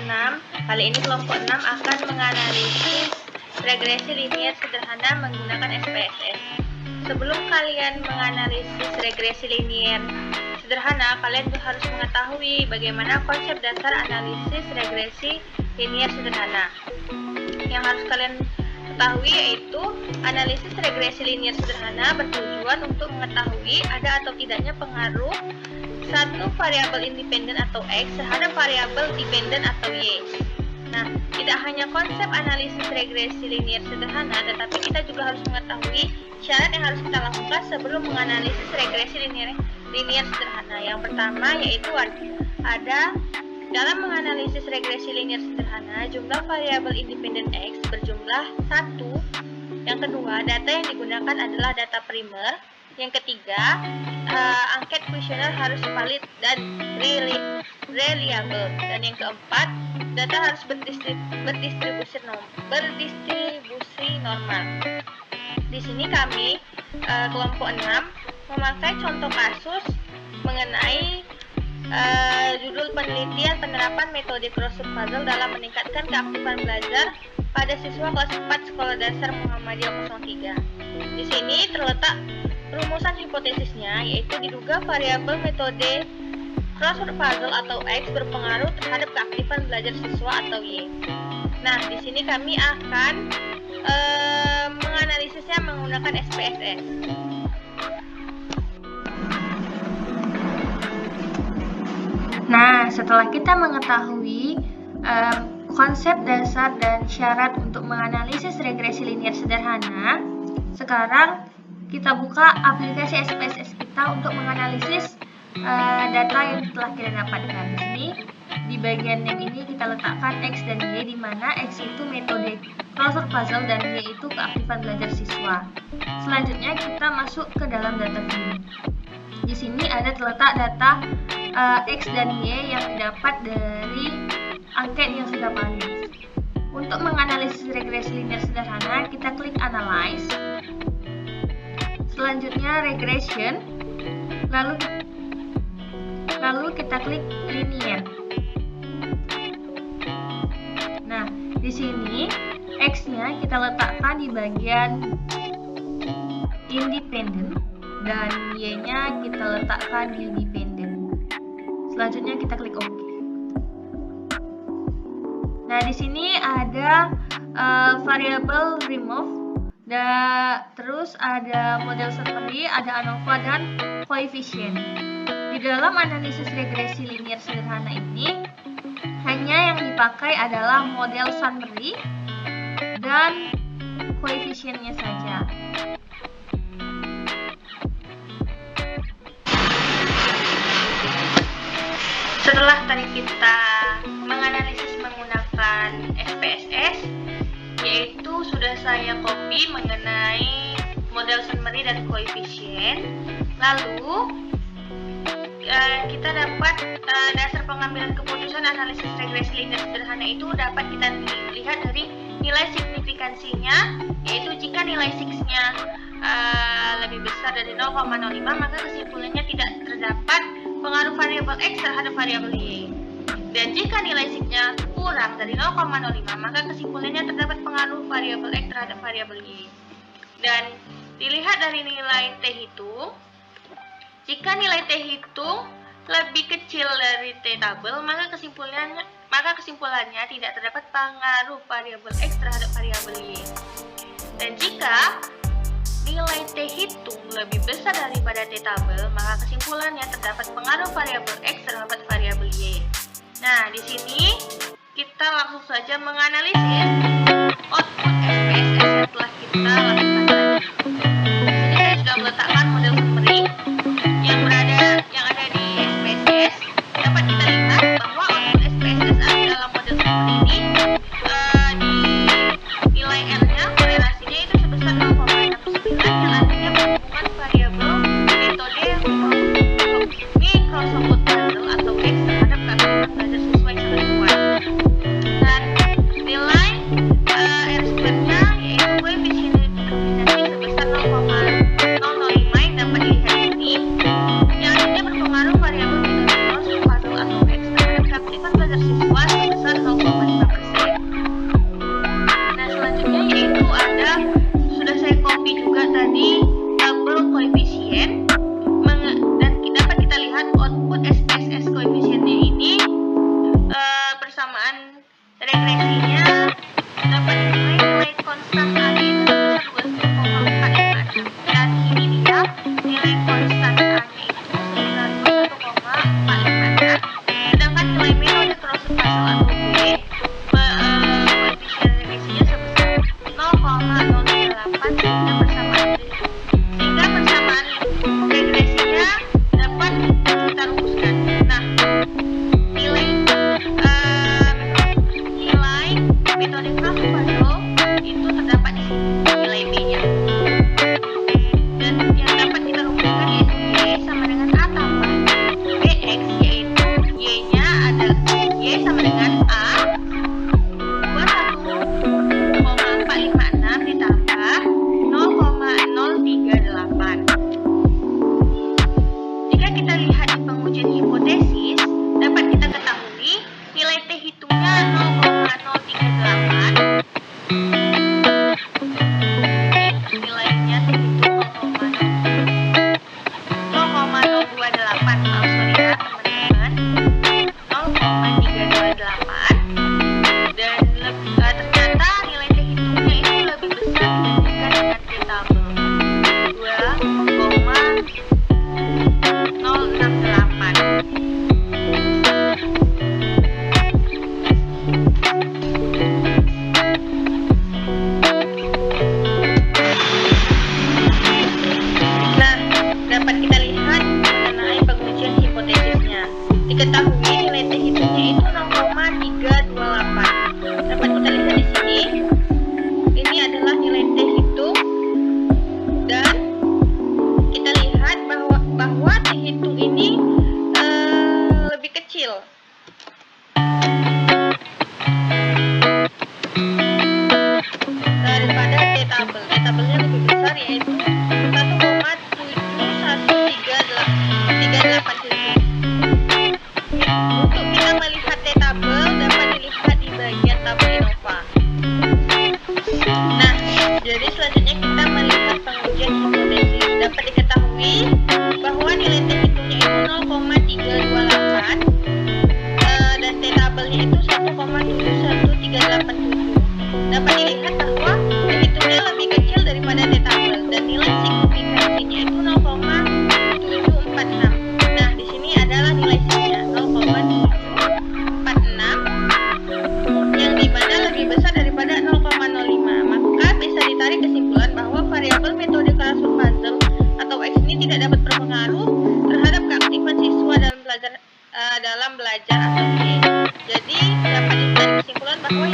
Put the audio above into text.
6. Kali ini kelompok 6 akan menganalisis regresi linier sederhana menggunakan SPSS. Sebelum kalian menganalisis regresi linier sederhana, kalian harus mengetahui bagaimana konsep dasar analisis regresi linier sederhana. Yang harus kalian ketahui yaitu analisis regresi linier sederhana bertujuan untuk mengetahui ada atau tidaknya pengaruh satu variabel independen atau X terhadap variabel dependen atau Y. Nah, tidak hanya konsep analisis regresi linier sederhana, tetapi kita juga harus mengetahui syarat yang harus kita lakukan sebelum menganalisis regresi linier sederhana. Yang pertama yaitu ada dalam menganalisis regresi linier sederhana, jumlah variabel independen X berjumlah 1. Yang kedua, data yang digunakan adalah data primer. Yang ketiga, angket kuesioner harus valid dan reliable. Dan yang keempat, data harus berdistribusi normal. Di sini kami kelompok 6 memakai contoh kasus mengenai judul penelitian penerapan metode crossword puzzle dalam meningkatkan keaktifan belajar pada siswa kelas 4 Sekolah Dasar Muhammadiyah 03. Di sini terletak rumusan hipotesisnya, yaitu diduga variabel metode crossword puzzle atau X berpengaruh terhadap keaktifan belajar siswa atau Y. Nah, di sini kami akan menganalisisnya menggunakan SPSS. Nah, setelah kita mengetahui konsep dasar dan syarat untuk menganalisis regresi linier sederhana, sekarang kita buka aplikasi SPSS kita untuk menganalisis data yang telah kita dapatkan. Di sini di bagian name ini kita letakkan X dan Y, di mana X itu metode crossword puzzle dan Y itu keaktifan belajar siswa. Selanjutnya kita masuk ke dalam data ini. Di sini ada terletak data X dan Y yang didapat dari angket yang sudah valid. Untuk menganalisis regresi linier sederhana, kita klik Analyze. Selanjutnya Regression, lalu kita klik Linear. Nah, di sini X-nya kita letakkan di bagian Independent dan Y-nya kita letakkan di Dependent. Selanjutnya kita klik OK. Nah, di sini ada variabel remove. Terus ada model summary, ada ANOVA dan koefisien. Di dalam analisis regresi linier sederhana ini, hanya yang dipakai adalah model summary dan koefisiennya saja. Setelah tadi kita menganalisis menggunakan SPSS, yaitu sudah saya copy mengenai model summary dan koefisien. Lalu kita dapat dasar pengambilan keputusan analisis regresi linier sederhana itu dapat kita lihat dari nilai signifikansinya, yaitu jika nilai 6-nya lebih besar dari 0,05, maka kesimpulannya tidak terdapat pengaruh variabel X terhadap variabel Y. Dan jika nilai sigma kurang dari 0,05, maka kesimpulannya terdapat pengaruh variabel X terhadap variabel Y. Dan dilihat dari nilai T hitung, jika nilai T hitung lebih kecil dari T tabel, maka kesimpulannya tidak terdapat pengaruh variabel X terhadap variabel Y. Dan jika nilai T hitung lebih besar daripada T tabel, maka kesimpulannya terdapat pengaruh variabel X terhadap variabel Y. Nah, di sini kita langsung saja menganalisis output SPSS yang telah kita lakukan tadi. Di sini saya sudah meletakkan model summary yang ada di SPSS. Dapat kita lihat bahwa output SPSS dalam model summary ini di nilai R-nya, korelasinya itu sebesar 0,69, yang artinya penghubungan variabel metode crossword puzzle atau X terhadap keaktifan belajar siswa yang sangat kuat. Dan nilai R2-nya yaitu koefisien regresinya dapat dinilai nilai konstan A itu sebesar 21,456, dan ini dia nilai konstan A-nya itu sebesar 21,456, sedangkan nilai metode closed puzzle atau B koefisien regresinya sebesar 0,038 sehingga persamaan regresinya dapat kita rumuskan. Nah, nilai metode closed puzzle itu terdapat di sini, nilai B-nya. Dan yang dapat kita rumuskan yaitu Y sama dengan A tambah BX, yaitu Y-nya adalah Y sama dengan A 21,456 ditambah 0,038. Jika kita lihat di pengujian hipotesis, dapat kita ketahui nilai T hitungnya 0,038. Nilainya T hitung 0,028. Sorry ya teman-teman, 0,328. Dan ternyata nilai T hitungnya itu lebih besar dibandingkan dengan T tabel 2,068. Nah, dapat kita lihat mengenai pengujian hipotesisnya. Diketahui nilai T hitungnya itu 0,328. Dapat kita lihat di sini. Ini adalah nilai T hitung, dan kita lihat bahwa T hitung ini lebih kecil daripada T tabel. T tabelnya lebih besar, yaitu 1,71387. Untuk kita melihat T tabel dapat dilihat di bagian tabel Innova. Nah, jadi selanjutnya kita melihat pengujian hipotesis. Dapat diketahui bahwa nilai T hitungnya itu 0,328 dan T tabelnya itu 1,71387. Dapat dilihat bahwa T hitungnya lebih kecil daripada T tabel dan nilai signifikansinya itu 0,746. Nah, di sini adalah nilai C-nya 0,746, yang dimana lebih besar daripada 0,05. Maka bisa ditarik kesimpulan bahwa variabel metode closed puzzle atau X ini tidak dapat berpengaruh terhadap keaktifan siswa dalam belajar atau Y. Jadi dapat ditarik kesimpulan bahwa